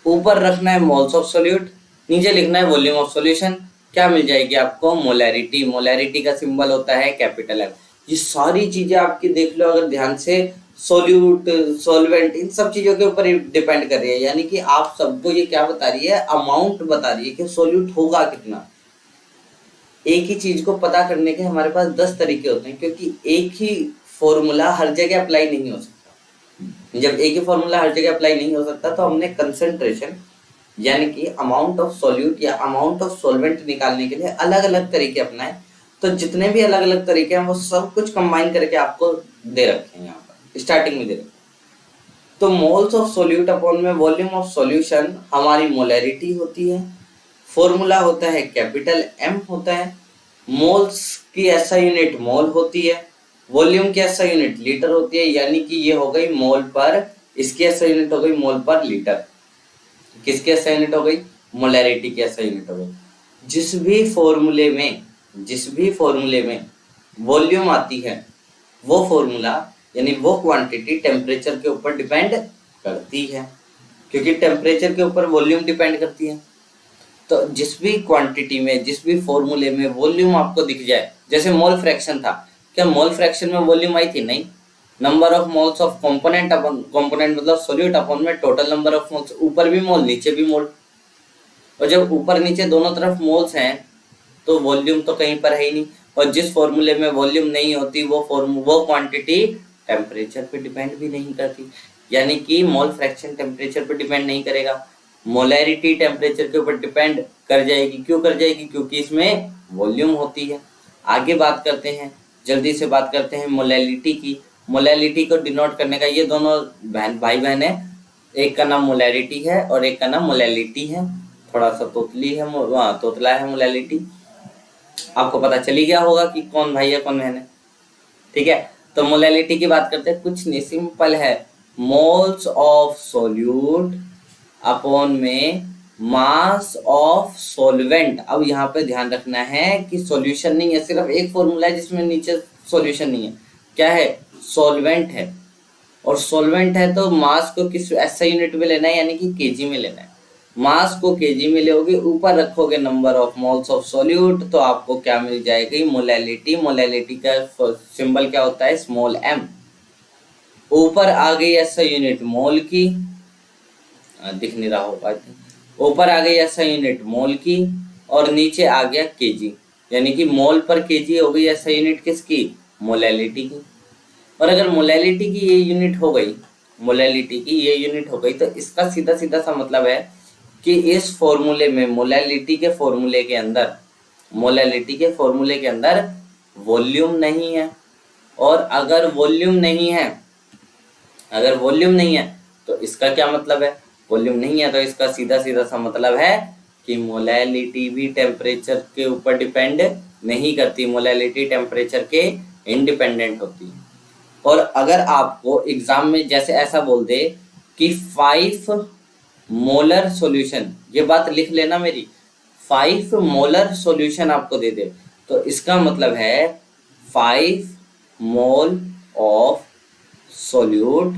ऊपर रखना है मोल्स ऑफ सोल्यूट, नीचे लिखना है वॉल्यूम ऑफ सॉल्यूशन, क्या मिल जाएगी आपको, मोलैरिटी। मोलैरिटी का सिंबल होता है कैपिटल एम। ये सारी चीजें आपकी देख लो अगर ध्यान से, सोल्यूट, सॉल्वेंट, इन सब चीजों के ऊपर डिपेंड कर रही है, यानी कि आप सबको ये क्या बता रही है, अमाउंट बता रही है कि सोल्यूट होगा कितना। एक ही चीज को पता करने के हमारे पास 10 तरीके होते हैं, क्योंकि एक ही फॉर्मूला हर जगह अप्लाई नहीं हो सकता। जब एक ही फॉर्मूला हर जगह अप्लाई नहीं हो सकता तो हमने कंसंट्रेशन यानी कि अमाउंट ऑफ सॉल्यूट या अमाउंट ऑफ सॉल्वेंट निकालने के लिए अलग अलग तरीके अपनाए। तो जितने भी अलग अलग तरीके हैं वो सब कुछ कंबाइन करके आपको दे रखे हैं यहाँ पर स्टार्टिंग में दे रखे हैं। तो मोल्स ऑफ सॉल्यूट अपॉन में वॉल्यूम ऑफ सॉल्यूशन हमारी मोलैरिटी होती है। फॉर्मूला होता है कैपिटल एम होता है। मोल्स की ऐसा यूनिट मोल होती है। वॉल्यूम की ऐसा यूनिट लीटर होती है, यानी कि ये हो गई मोल पर, इसकी ऐसा यूनिट हो गई मोल पर लीटर। किसकी ऐसा यूनिट हो गई? मोलैरिटी की ऐसा यूनिट हो गई। जिस भी फॉर्मूले में वॉल्यूम आती है वो फॉर्मूला यानी वो क्वांटिटी टेम्परेचर के ऊपर डिपेंड करती है, क्योंकि टेम्परेचर के ऊपर वॉल्यूम डिपेंड करती है। तो जिस भी क्वांटिटी में, जिस भी फॉर्मूले में वॉल्यूम आपको दिख जाए, जैसे मोल फ्रैक्शन था, क्या मोल फ्रैक्शन में वॉल्यूम आई थी? नहीं। Number of moles of component upon, component मतलब सॉल्यूट अपॉन में टोटल नंबर ऑफ मोल्स, ऊपर भी मोल नीचे भी मोल। और जब ऊपर नीचे दोनों तरफ मोल्स हैं तो वॉल्यूम तो कहीं पर है ही नहीं। और जिस फॉर्मूले में वॉल्यूम नहीं होती वो क्वांटिटी टेम्परेचर पे डिपेंड भी नहीं करती, यानी कि मोल फ्रैक्शन टेम्परेचर पे डिपेंड नहीं करेगा। मोलैरिटी टेम्परेचर के ऊपर डिपेंड कर जाएगी। क्यों कर जाएगी? क्योंकि इसमें वॉल्यूम होती है। आगे बात करते हैं, जल्दी से बात करते हैं मोलैलिटी की। मोलैलिटी को डिनोट करने का, ये दोनों भाई बहन है, एक का नाम मोलैरिटी है और एक का नाम मोलैलिटी है। थोड़ा सा तोतला है मोलैलिटी। आपको पता चली गया होगा कि कौन भाई है कौन बहन है, ठीक है। तो मोलैलिटी की बात करते हैं, कुछ नहीं, सिंपल है। मोल्स ऑफ सॉल्यूट अपॉन में मास ऑफ सॉल्वेंट। अब यहाँ पे ध्यान रखना है कि सॉल्यूशन नहीं है, सिर्फ एक फॉर्मूला है जिसमें नीचे सॉल्यूशन नहीं है। क्या है? सॉल्वेंट है। और सॉल्वेंट है तो मास को किस ऐसा यूनिट में लेना है, यानी कि केजी में लेना है। मास को केजी में लोगे, ऊपर रखोगे number of moles of solute, तो आपको क्या मिल जाएगी? मोलैलिटी। मोलैलिटी का सिंबल क्या होता है? Small M. ऊपर आ गई ऐसा यूनिट मोल की, दिख नहीं रहा होगा, ऊपर आ गई ऐसा यूनिट मोल की और नीचे आ गया केजी, यानी कि मोल पर केजी हो गई ऐसा यूनिट किसकी? मोलैलिटी की। और अगर मोलैलिटी की ये यूनिट हो गई, मोलैलिटी की ये यूनिट हो गई, तो इसका सीधा सीधा सा मतलब है कि इस फॉर्मूले में मोलैलिटी के फॉर्मूले के अंदर वॉल्यूम नहीं है। और अगर वॉल्यूम नहीं है तो इसका क्या मतलब है? वॉल्यूम नहीं है तो इसका सीधा सीधा सा मतलब है कि मोलैलिटी भी टेम्परेचर के ऊपर डिपेंड नहीं करती, मोलैलिटी टेम्परेचर के इंडिपेंडेंट होती है। और अगर आपको एग्जाम में जैसे ऐसा बोल दे कि 5 मोलर सॉल्यूशन, ये बात लिख लेना मेरी, 5 मोलर सॉल्यूशन आपको दे दे, तो इसका मतलब है 5 mole of solute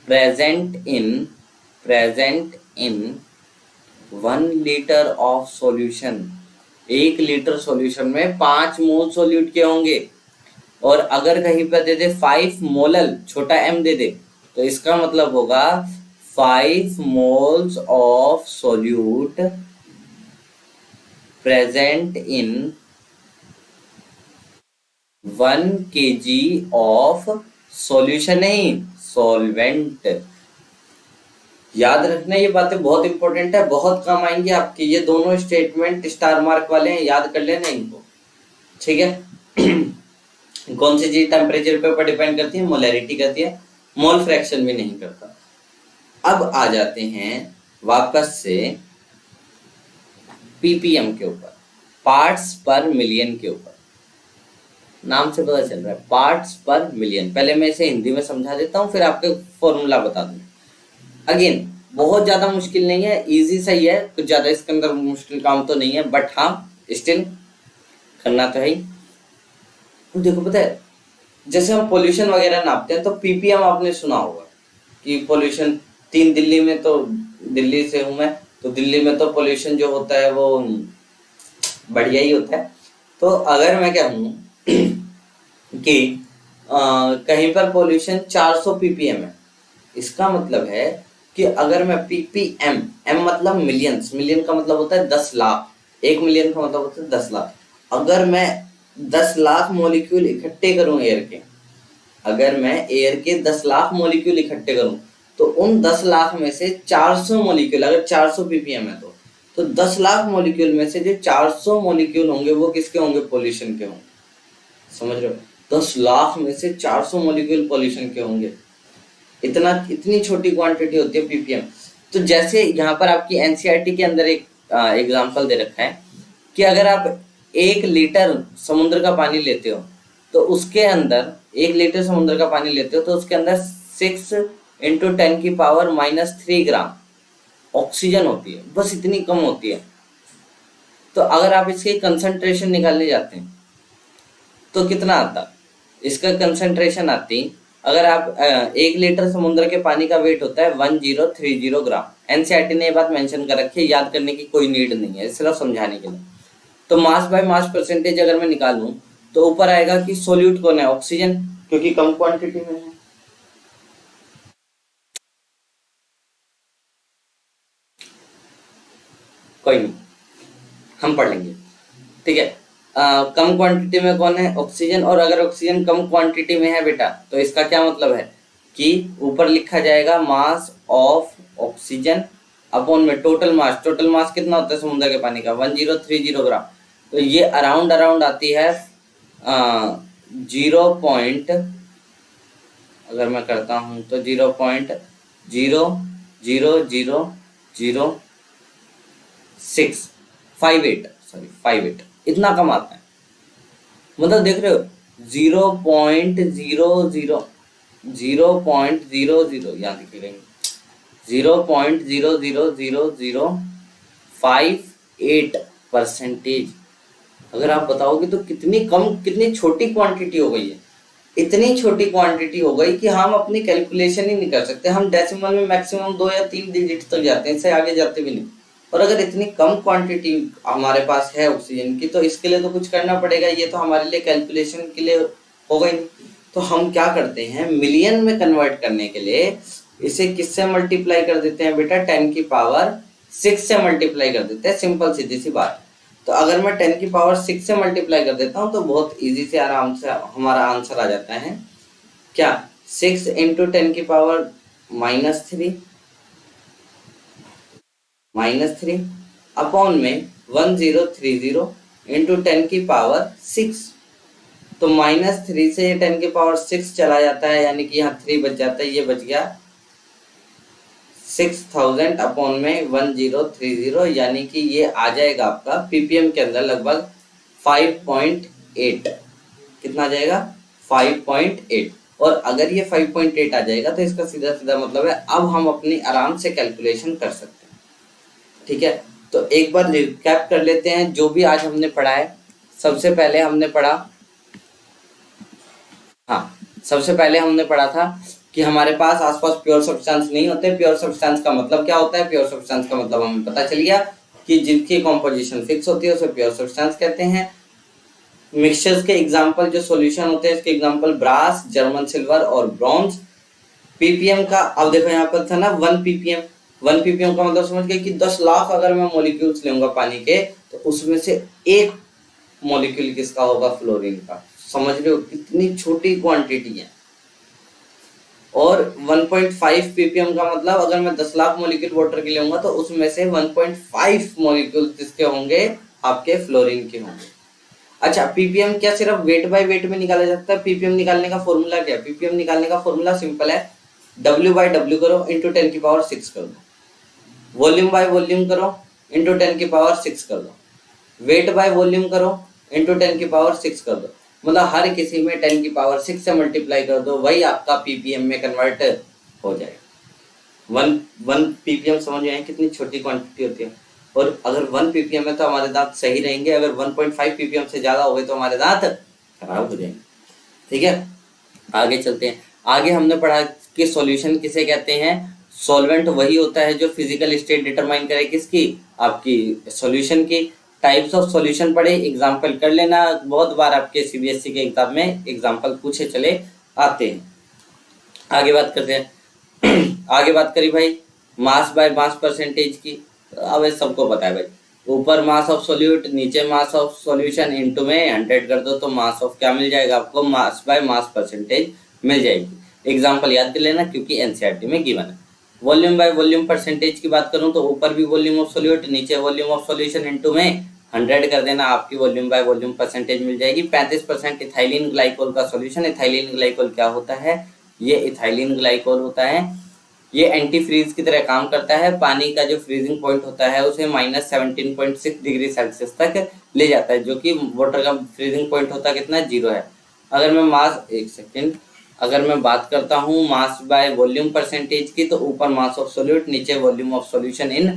present in 1 litre of solution. 1 litre solution में 5 मोल सॉल्यूट के होंगे। और अगर कहीं पर दे दे 5 मोलल, छोटा m दे दे, तो इसका मतलब होगा 5 moles of solute present in 1 kg of solution, नहीं सॉल्वेंट। याद रखना, ये बातें बहुत इंपॉर्टेंट है, बहुत काम आएंगे आपके। ये दोनों स्टेटमेंट स्टार मार्क वाले हैं, याद कर लेना इनको, ठीक है। कौन सी चीज टेम्परेचर पे ऊपर डिपेंड करती है? मोलैरिटी करती है, मोल फ्रैक्शन भी नहीं करता। अब आ जाते हैं वापस से पीपीएम के ऊपर, पार्ट्स पर मिलियन के ऊपर। नाम से पता चल रहा है पार्ट्स पर मिलियन। पहले मैं इसे हिंदी में समझा देता हूँ, फिर आपके फॉर्मूला बता दूंगा। अगेन बहुत ज्यादा मुश्किल नहीं है, इजी सा ही है, कुछ ज्यादा इसके अंदर मुश्किल काम तो नहीं है, बट हाँ स्टिल करना तो है ही। तो देखो, पता है जैसे हम पोल्यूशन वगैरह नापते हैं तो पीपीएम आपने सुना होगा कि पोल्यूशन 3 दिल्ली में, तो दिल्ली से हूं मैं, तो दिल्ली में तो पोल्यूशन जो होता है वो बढ़िया ही होता है। तो अगर मैं कहूँ कि कहीं पर पोल्यूशन 400 पीपीएम है, इसका मतलब है कि अगर मैं ppm, m मतलब मिलियंस, मिलियन का मतलब होता है 10 लाख, 1 मिलियन का मतलब होता है 10 लाख। अगर मैं 10 लाख मॉलिक्यूल इकट्ठे करूं एयर के, अगर मैं एयर के 10 लाख मॉलिक्यूल इकट्ठे करूं, तो उन 10 लाख में से 400 मॉलिक्यूल, अगर 400 ppm है तो 10 लाख मॉलिक्यूल में से जो 400 मॉलिक्यूल होंगे वो किसके होंगे? पोल्यूशन के होंगे। समझ रहे हो? 10 लाख में से 400 मॉलिक्यूल पोल्यूशन के होंगे। इतनी छोटी क्वांटिटी होती है ppm। तो जैसे यहाँ पर आपकी एनसीईआरटी के अंदर एक एग्जांपल दे रखा है कि अगर आप 1 लीटर समुद्र का पानी लेते हो, तो उसके अंदर 1 लीटर समुद्र का पानी लेते हो तो उसके अंदर 6 इंटू 10⁻³ ग्राम ऑक्सीजन होती है, बस इतनी कम होती है। तो अगर आप इसके कंसंट्रेशन निकालने जाते हैं तो कितना आता? इसका कंसंट्रेशन आती, अगर आप 1 लीटर समुद्र के पानी का वेट होता है 1030 ग्राम। एनसीईआरटी ने ये बात मेंशन कर रखी है, याद करने की कोई नीड नहीं है, सिर्फ समझाने के लिए। तो मास बाय मास परसेंटेज अगर मैं निकालूं तो ऊपर आएगा कि सोल्यूट कौन है? ऑक्सीजन, क्योंकि कम क्वांटिटी में है। कोई नहीं, हम पढ़ लेंगे, ठीक है। कम क्वांटिटी में कौन है? ऑक्सीजन। और अगर ऑक्सीजन कम क्वांटिटी में है बेटा, तो इसका क्या मतलब है कि ऊपर लिखा जाएगा मास ऑफ ऑक्सीजन अपॉन में टोटल मास। टोटल मास कितना होता है समुद्र के पानी का? 1030 ग्राम। तो ये अराउंड आती है 0 पॉइंट, अगर मैं करता हूं तो 0.0000658 इतना कम आता है। मतलब देख रहे हो, 0.00 यहाँ दिखेगा 0.00058%। अगर आप बताओगे तो कितनी छोटी क्वांटिटी हो गई है। इतनी छोटी क्वांटिटी हो गई कि हम अपनी कैलकुलेशन ही नहीं कर सकते। हम डेसिमल में मैक्सिमम 2 या 3 डिजिट तक जाते हैं, इससे आगे जाते भी नहीं। और अगर इतनी कम क्वांटिटी हमारे पास है ऑक्सीजन की, तो इसके लिए तो कुछ करना पड़ेगा। ये तो हमारे लिए कैलकुलेशन के लिए होगा ही नहीं। तो हम क्या करते हैं, मिलियन में कन्वर्ट करने के लिए इसे किससे मल्टीप्लाई कर देते हैं बेटा? 10⁻6 से मल्टीप्लाई कर देते हैं। सिंपल सीधी सी बात। तो अगर मैं 10⁻6 से मल्टीप्लाई कर देता हूं तो बहुत इजी से आराम से हमारा आंसर आ जाता है। क्या? 6 इंटू 10⁻³ अपॉन में 1030 इंटू 10⁻6। तो -3 से 10⁻6 चला जाता है, यानी कि यहाँ 3 बच जाता है, ये बच गया 6000 अपॉन में 1030, यानी कि ये आ जाएगा आपका पीपीएम के अंदर लगभग 5.8। कितना आ जाएगा? 5.8। और अगर ये 5.8 आ जाएगा तो इसका सीधा सीधा मतलब है अब हम अपनी आराम से कैलकुलेशन कर सकते हैं, ठीक है। तो एक बार रिकैप कर लेते हैं जो भी आज हमने पढ़ा है। सबसे पहले हमने पढ़ा था कि हमारे पास आसपास प्योर सब्सटेंस नहीं होते। प्योर सब्सटेंस का मतलब क्या होता है? प्योर सब्सटेंस का मतलब हमें पता चल गया कि जिनकी कॉम्पोजिशन फिक्स होती है उसे प्योर सब्सटेंस कहते हैं। मिक्सचर्स के एग्जांपल जो सॉल्यूशन होते हैं, इसके एग्जांपल ब्रास, जर्मन सिल्वर और ब्रॉन्ज। पीपीएम का अब देखो यहाँ पर था ना 1 ppm। 1 ppm का मतलब समझ गए कि 10 लाख अगर मैं मॉलिक्यूल्स लूंगा पानी के, तो उसमें से एक मॉलिक्यूल किसका होगा? फ्लोरीन का। समझ रहे हो कितनी छोटी क्वांटिटी है। और 1.5 ppm का मतलब अगर मैं 10 लाख मॉलिक्यूल वाटर के लूंगा तो उसमें से 1.5 मॉलिक्यूल किसके होंगे? आपके फ्लोरीन के होंगे। अच्छा, पीपीएम क्या सिर्फ वेट बाय वेट में निकाला जाता है? पीपीएम निकालने का फॉर्मूला क्या है? पीपीएम निकालने का फॉर्मूला सिंपल है, W/W करो इंटू 10⁻6 कर दो, वॉल्यूम बाय वॉल्यूम करो इंटू 10⁻6 कर दो, वेट बाय वॉल्यूम करो इंटू 10⁻6 कर दो। मतलब हर किसी में 10⁻6 से मल्टीप्लाई कर दो, वही आपका पीपीएम में कन्वर्ट हो जाएगा। 1 ppm समझ में आए कितनी छोटी क्वांटिटी होती है। और अगर 1 ppm है तो हमारे दांत सही रहेंगे, अगर 1.5 ppm से ज्यादा हो गए तो हमारे दांत खराब हो जाएंगे, ठीक है। आगे चलते हैं। आगे हमने पढ़ा कि सॉल्यूशन किसे कहते हैं? सॉल्वेंट वही होता है जो फिजिकल स्टेट डिटरमाइन करे किसकी? आपकी सॉल्यूशन की। टाइप्स ऑफ सॉल्यूशन पढ़े, एग्जांपल कर लेना, बहुत बार आपके सीबीएसई के एग्जाम में एग्जांपल पूछे चले आते हैं। आगे बात करते हैं। आगे बात करी भाई मास बाय मास परसेंटेज की, अब ये सबको पता है भाई, ऊपर मास ऑफ सोल्यूट नीचे मास ऑफ सॉल्यूशन, इनटू में 100 कर दो तो मास ऑफ क्या मिल जाएगा आपको, मास बाय मास परसेंटेज मिल जाएगी। एग्जांपल याद कर लेना क्योंकि एनसीईआरटी में गिवन है। वॉल्यूम बाय वॉल्यूम परसेंटेज की बात करूं तो ऊपर भी वॉल्यूम ऑफ सोल्यूट नीचे वॉल्यूम ऑफ सॉल्यूशन, इनटू में 100 कर देना, आपकी वॉल्यूम बाय वॉल्यूम परसेंटेज मिल जाएगी। 35% इथाइलिन ग्लाइकोल का सॉल्यूशन। इथाइलिन ग्लाइकोल क्या होता है, ये इथाइलिन ग्लाइकोल होता है, ये एंटी फ्रीज की तरह काम करता है। पानी का जो फ्रीजिंग पॉइंट होता है उसे -17.6 डिग्री सेल्सियस तक ले जाता है, जो कि वाटर का फ्रीजिंग पॉइंट होता है कितना, 0 है। अगर मैं अगर मैं बात करता हूँ मास बाय वॉल्यूम परसेंटेज की, तो ऊपर मास ऑफ सोल्यूट नीचे volume of solution in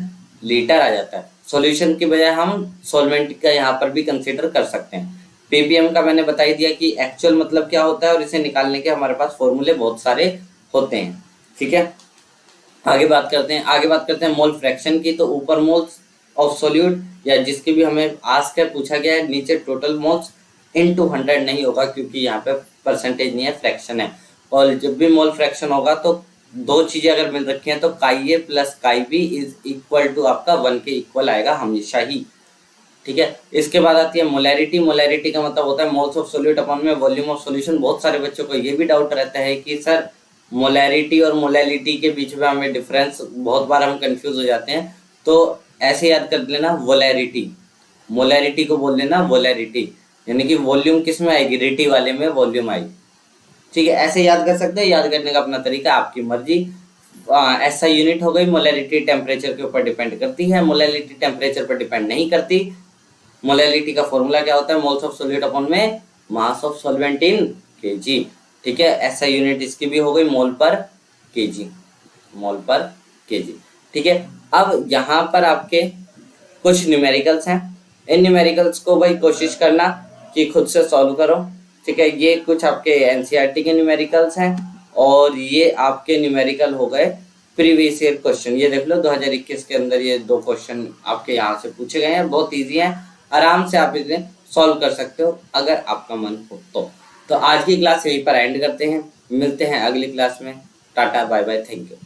litre आ जाता है। सॉल्यूशन की बजाय हम सॉल्वेंट का यहाँ पर भी कंसीडर कर सकते हैं। पीपीएम का मैंने बता ही दिया कि एक्चुअल मतलब क्या होता है, और इसे निकालने के हमारे पास फॉर्मूले बहुत सारे होते हैं। ठीक है, आगे बात करते हैं मोल फ्रैक्शन की। तो ऊपर मोल्स ऑफ सोल्यूट या जिसकी भी हमें आस्क है, पूछा गया है, नीचे टोटल मोल्स इनटू 100 नहीं होगा क्योंकि यहाँ पे परसेंटेज नहीं है, फ्रैक्शन है। और जब भी मोल फ्रैक्शन होगा तो दो चीजें अगर मिल रखी हैं तो chi A plus chi B is equal to आपका 1 के इक्वल आएगा हमेशा ही। ठीक है, इसके बाद आती है मोलैरिटी। मोलैरिटी का मतलब होता है मोल्स ऑफ सोल्यूट अपॉन में वॉल्यूम ऑफ सॉल्यूशन। बहुत सारे बच्चों को ये भी डाउट रहता है कि सर मोलैरिटी और मोलैलिटी के बीच में हमें डिफरेंस, बहुत बार हम कंफ्यूज हो जाते हैं, तो ऐसे याद कर लेना वोलैरिटी, मोलैरिटी को बोल लेना वोलैरिटी, यानी कि वॉल्यूम किस में आएगी, रिटी वाले में वॉल्यूम आएगी। ठीक है, ऐसे याद कर सकते हैं, याद करने का अपना तरीका आपकी मर्जी। ऐसा यूनिट हो गई। मोलैलिटी टेम्परेचर के ऊपर डिपेंड करती है, मोलैलिटी टेम्परेचर पर डिपेंड नहीं करती। मोलैलिटी का फॉर्मूला क्या होता है, मोल्स ऑफ सोल्यूट अपॉन में mass of solvent in KG. ठीक है, ऐसा यूनिट इसकी भी हो गई, मोल पर केजी, मोल पर केजी। ठीक है, अब यहाँ पर आपके कुछ न्यूमेरिकल्स हैं। इन न्यूमेरिकल्स को भाई कोशिश करना कि खुद से सॉल्व करो। ठीक है, ये कुछ आपके एनसीईआरटी के न्यूमेरिकल्स हैं और ये आपके न्यूमेरिकल हो गए प्रीवियस ईयर क्वेश्चन। ये देख लो 2021 के अंदर ये 2 क्वेश्चन आपके यहाँ से पूछे गए हैं, बहुत इजी हैं, आराम से आप इसे सॉल्व कर सकते हो अगर आपका मन हो तो आज की क्लास यहीं पर एंड करते हैं, मिलते हैं अगली क्लास में। Tata bye bye, thank you.